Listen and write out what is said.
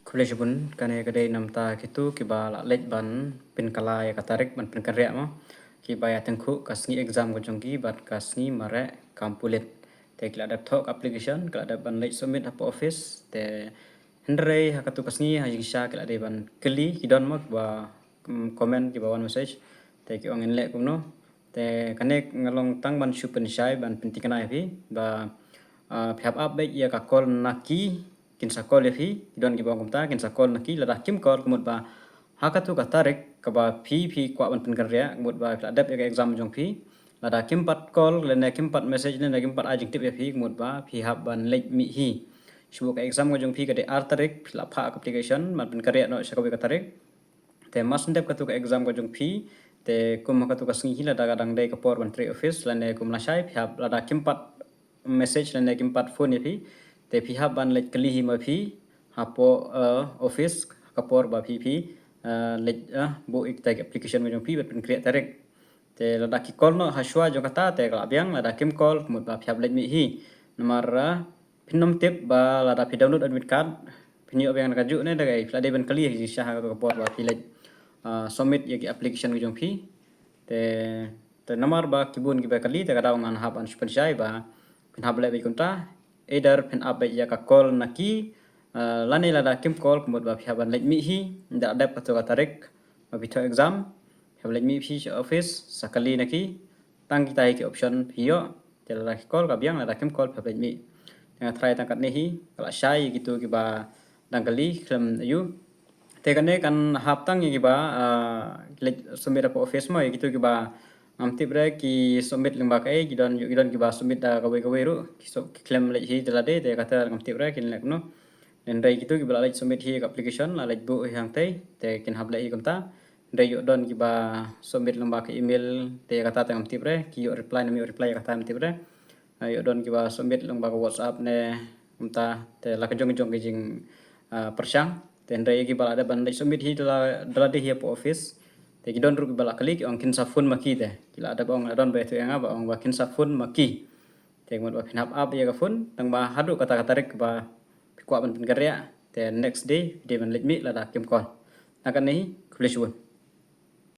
Kolej bun kane kadai namta kitu kiba la lej ban pin kala ya katarik ban pin karya mo kiba ya tengku kasni exam ko jongki bat kasni mare kampulit te kila ada thok application kila ada ban lej submit apa office te hendrei hakatu kasni ha sha kila ada ban keli kidon mo ba comment kiba one message te ki ong inle kumno te kane ngalong tang ban shupen shai ban pentikana fi ba phap up baik ya ka call naki kin sakol ya fi don ki bang kumta kin sakol naki la kim call kumut ba hakatu ka tarik ka ba phi kwa ban pen karya kumut ba la dap ya exam jong phi la kim pat call la na kim pat message na kim pat ajing tip ya fi kumut ba phi hab ban lek mi hi shu ka exam jong phi ka de ar tarik la pha application man pen karya no sakawi ka tarik te mas ndep ka tu ka exam ka jong phi te kum ka tu ka singi la daga dang dai ka por ban tri office la ne kum la shai phi hab la kim pat message la ne kim pat phone ya phi te phi hab ban lek kali hi ma phi hapo office kapor ba phi lek bu ik tag application ma jong phi bat create tarik te la ki call no haswa jong kata te kala biang la kim call mut ba phi hab lek mi hi nomor pinom tip ba la da phi download admit card phi yo biang ka ju ne daga la de ban kali hi sha ka kapor ba phi lek submit ya ki application ma jong phi te nomor ba kibun ki ba kali te kada ngan hab an super jai ba pin hab lek bi kunta either pin up ya ka call naki lani la kim call kumut ba phi ban lek mi hi da dap ka to tarik ba bito exam phi lek mi phi office sakali naki tang kita ki option phi yo te la call ka biang la kim call phi lek mi yang try tangkat ni hi kala shai gitu ki ba dangkali klem yu te kane kan hap tang ki ba lek submit apa office mo gitu ki ba tip re ki submit lemba kai gidon ki ba submit da kawe ru ki claim lek hi telade te kata tip re kin lek no dan dai gitu ki ba lek submit hi application la lek bu yang te kin hab lek hi kamta dai yo don ki ba submit lemba ke email te kata tip re ki yo reply na mi reply kata tip re yo don ki ba submit lemba ke whatsapp ne kamta te la kejong ke jing persang dan dai ki ba ada ban lek submit hi dala de hi po office te kidon ru bala klik ong kin safun maki te kila ada bang adon be tu yang ba ong ba kin safun maki te ngot ba pin up ya ka fun tang ba hadu kata rek ba kwa ban karya te next day dia ban let mi la da kim kon akan ni kulish won